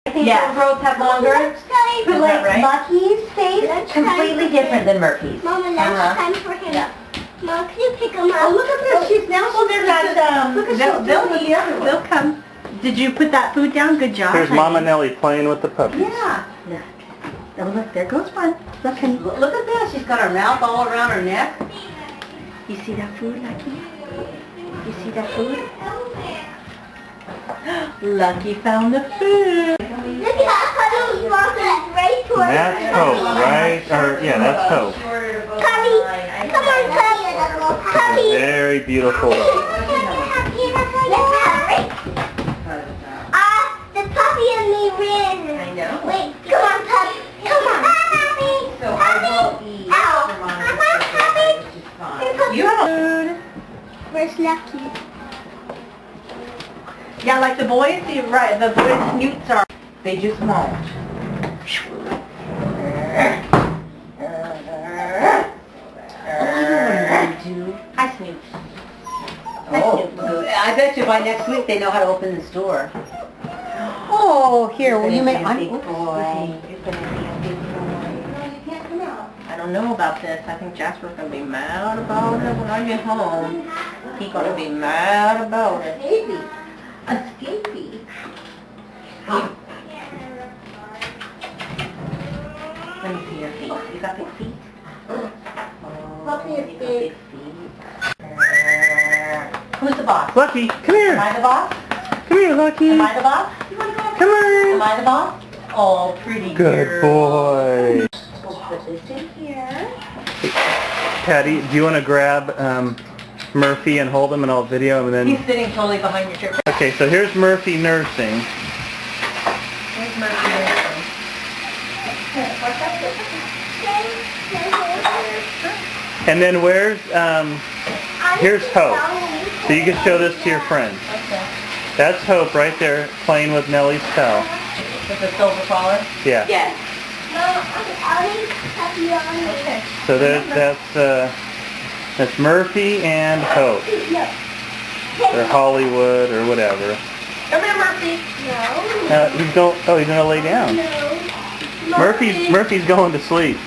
I think those roads have longer. But like right? Lucky's face, completely different than Murphy's. Mama, that's time for him. Yeah. Mom, can you pick him up? Oh, look at this. She's now she's got, Look at they'll come. Did you put that food down? Good job. Here's Mama Nellie playing with the puppies. Yeah. Look. Oh, look, there goes one. Look, honey. Look at this. She's got her mouth all around her neck. You see that food, Lucky? You see that food? Lucky found the food. Look at how he's walking right towards That's Hope, right? Or, yeah, that's Hope. Puppy, come on, puppy. Puppy. Very beautiful dog. The puppy and me ran. I know. Wait, come on, puppy. Come on. Puppy. So Puppy. I will eat Ow. for mine, Come on, puppy. which is fine. Here, puppy. You have food. Where's Lucky? Yeah, like the boys, the boys' snoots are. They just won't. Hi, Snoop. Oh, I bet you by next week they know how to open this door. Oh, here, will you make... I'm big boy. I don't know about this. I think Jasper's going to be mad about it when I get home. He's going to be mad about it. Baby. A baby. Let me see your feet. You got big feet? Puppy you is got big. big feet. Who's the boss? Lucky, come Am here. I the boss? Come here, Lucky. Am I the boss? Come Am on. I the boss? Oh, pretty Good girl. boy. We'll put this in here. Patty, do you want to grab Murphy and hold him and I'll video him and then... He's sitting totally behind your chair. Okay, so here's Murphy nursing. Where's Murphy? And then where's, here's Hope. So you can show this to your friends. Okay. That's Hope right there playing with Nellie's pal. With the silver collar? Yeah. Yes. Okay. So that's Murphy and Hope. Or Hollywood or whatever. Come here, Murphy. He's gonna lay down. Murphy's going to sleep.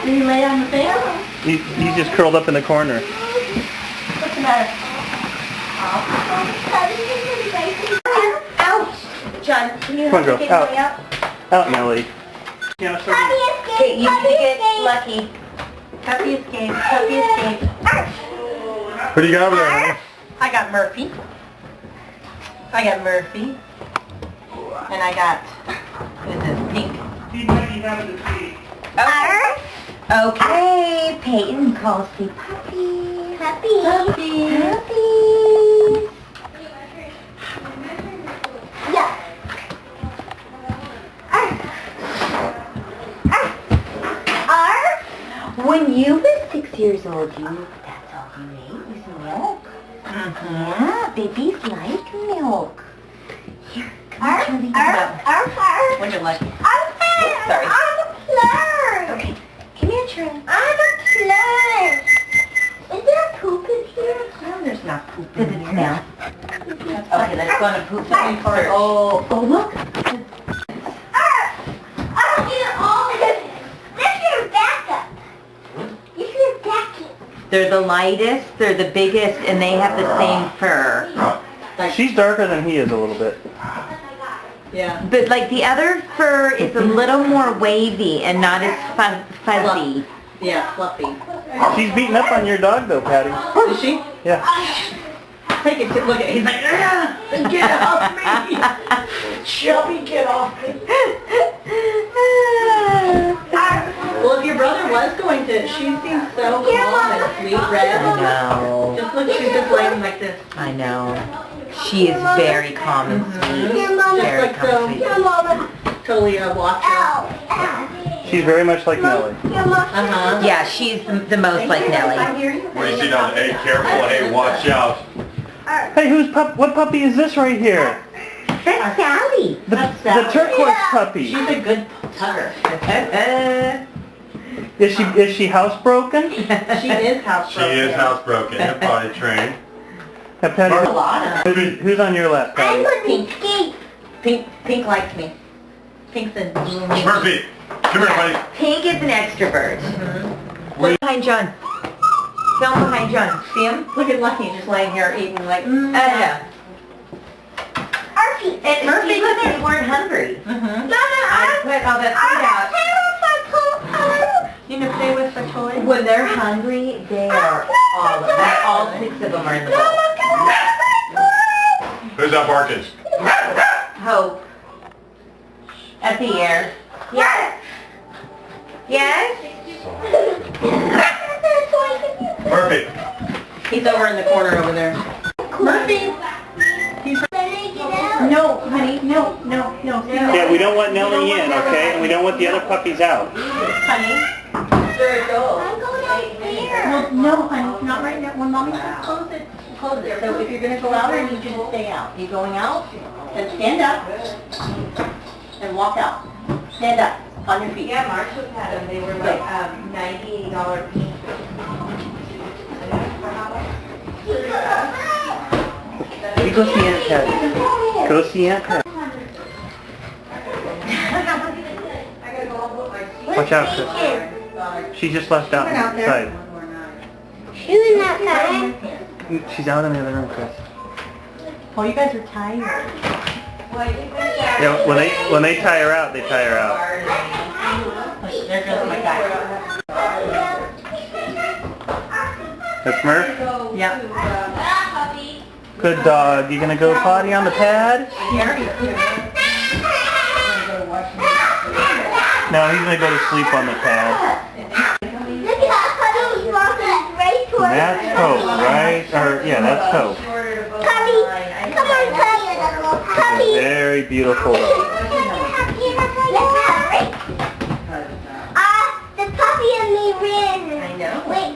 Did you lay on the fan? He's just curled up in the corner. What's the matter? Ouch! John, can you Come on, girl. get Out. Nellie out? Out, Nellie. Yeah, so Okay, you need to get Lucky. Puppy escape. Puppy escape. what do you got over there, honey? I got Murphy. I got Murphy. And I got, what is this, Pink. Okay, Peyton calls me Puppy. Puppy. Puppy. Puppies. Yeah. When you were 6 years old, that's all you ate was milk. Yeah, babies like milk. Here, come on, Charlie. When you're Lucky. Sorry. I'm a flirt. Okay, come here, Charlie. I'm a flirt. Is there poop in here? No, there's not poop Does in it here. smell? Okay, let's go on a poop something first. Oh, look. I'll eat all of it. Lift your back up. Lift your back up. They're the lightest, they're the biggest, and they have the same fur. She's darker than he is a little bit. Yeah. But like the other fur is a little more wavy and not as fuzzy. Yeah, fluffy. She's beating up on your dog though, Patty. Is she? Yeah. Take it, look at it. He's like, get off me! Shelby, get off me! Well, if your brother was going to, she seems so calm and sweet, red. I know. Just look, she's just laying like this. I know. She is very calm and sweet. Very Just like calm and so, sweet. totally a watcher. Ow. She's very much like Nellie. Uh-huh. Yeah, she's the most like Nellie. I hear you. Where you see down, hey, careful, hey, watch out. Hey, what puppy is this right here? That's Sally. The turquoise puppy. She's a good tugger. Is she housebroken? She is housebroken. She is housebroken and potty trained. Now, Patty, A lot of who's on your lap, Patty? I'm going to skate. Pink likes me. Pink's a Murphy, come here, buddy. Pink is an extrovert. Wait. Behind John. Film behind John. See him? Look at Lucky just laying here eating like, Yeah. Murphy. And Murphy said they weren't hungry. Mm-hmm. I put all that food out. You know, play with the toys. When they're hungry, they are all 6 of them are in the bowl. Who's that barking? Hope. At the air. Yes. Yes? Murphy. He's over in the corner over there. Murphy! No, honey, no. Yeah, we don't want Nellie in, okay? And we don't want the other puppies out. Honey. They're adults. I'm going upstairs. No, honey, not right now. When mommy says close it, close it. So if you're going to go out, I need you to stay out. You going out? Then stand up and walk out. Stand up on your feet. Yeah, Marshall had them. They were like $98 each. You go see Aunt Patty. Go see Aunt Patty. Watch out, Chris. She just left out inside. She was not coming. She's out in the other room, Chris. Oh, you guys are tired. Yeah, when they tie her out, they tie her out. Look, there goes my guy. That's Murph? Yeah. Good dog. You gonna go potty on the pad? Here. No, he's gonna go to sleep on the pad. Look at how Puppy walking right towards That's Hope, right? Or yeah, that's Hope. Puppy, come on, Puppy. Puppy. Very beautiful dog. The puppy and me ran. I know. Wait,